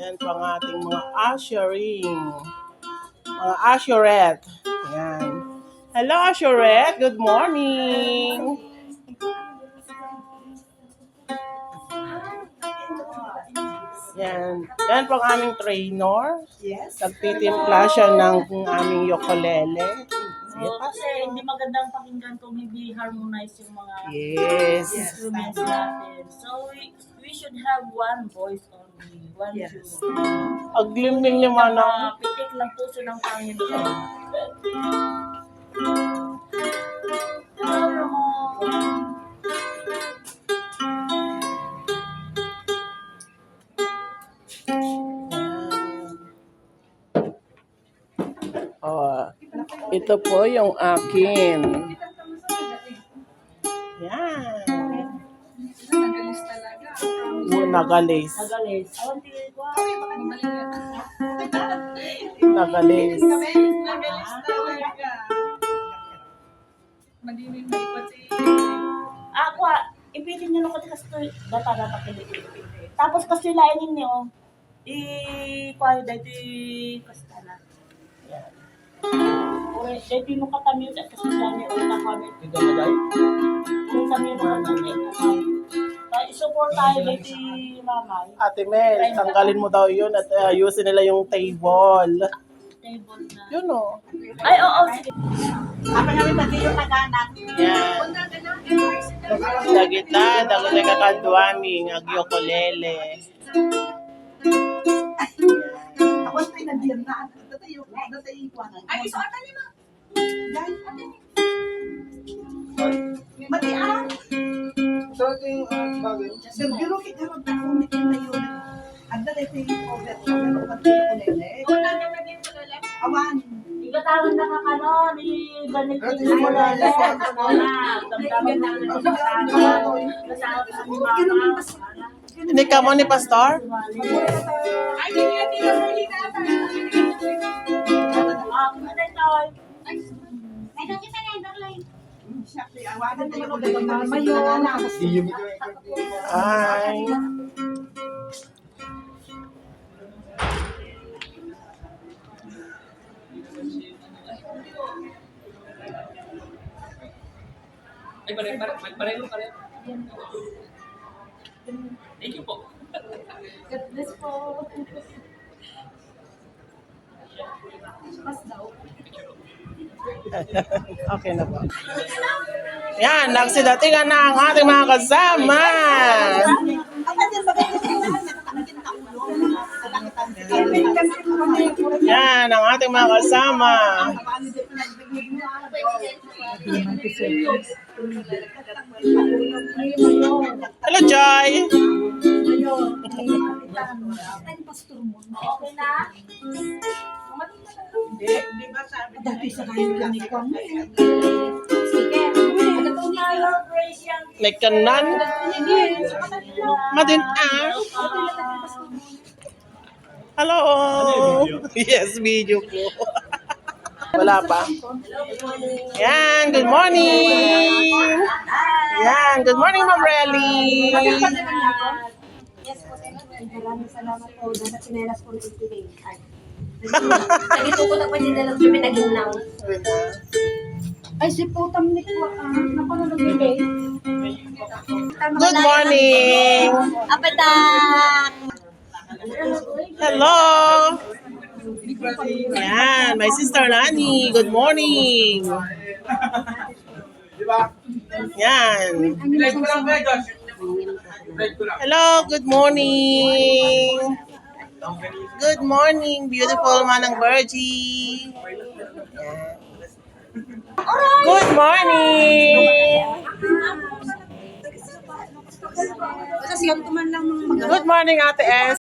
Yan po ang ating mga ushering. Mga usherette. Yan. Hello, usherette. Good morning. Yan. Yan po ang aming trainer. Yes. Nagtitimpla siya ng aming ukulele. Kasi hindi magandang pakinggan kung hindi harmonize yung mga Yes. instruments natin. So we should have one voice only. One Yes. tune. Aglimling naman ang... Pitik lang puso ng Panginoon. Oh, ito po yung akin. Yan. Nagalis. Nagalis. Nagalis. Ako, ipitin nyo lang kasi dapat tapos kasi lainin nyo, i-kwayo dahil i-kastana. Yan. Ore, dahil mo katamute at kasi dami o nakamit. Ito na dahil? Kung kami mo katamute, i-support tayo dahil mamay. Ate Mel, tanggalin mo daw yun at ayusin nila yung table. Table na. Yun o. Ay, oo, sige. Apa namin pati yung nag-anak. Yan. Dagita, dagita kakadwami, ukulele. Ako ay nandiyan na. Datay ikuanan. Ay, so ata lima. Dahil ate. Matian. So, ito yung bagay. Siguro kita magpakumitin na yun. Agda na ito yung over. Pero pati yung kulele. Awan. Igatawan na kakano, ni Banit Ate, ni wala Molele. yan. Wala. Damdaman na ng kasama. Kasama sa ni Mama. Hindi ka mo ni Pastor? Ay, hindi natin yung huli na. Matay tayo. Ay, doon kita na yung darling. Siyempre, awanan tayo ko dahil mayo. Iyo mo Ay. Ay, pareho. Thank you po. God bless po. Okay na po. Yan, nagsidatingan na ang ating mga kasama. Yan, ang ating mga kasama. Hello, Joy. Okay na? Dati sa kayo lang ikaw. Like kanan. Madin Hello. Yes, video po. Wala pa. Yan, good morning. Yan, good morning, Ma'am Relly. Yes po, maraming salamat po. Nasa sinelas po ng ibig. Nagito ko na pa din na kami naginaw. Ay, si Putam ni ko. Napanunod yun eh. Good morning. Apatak! Hello. Yan, my sister Lani. Good morning. Yan. Like ko lang ba, Josh? Like ko lang. Hello, good morning. Good morning, beautiful Manang Virgie. Good morning. Kasi yung tuman lang mga Good morning, Ate S.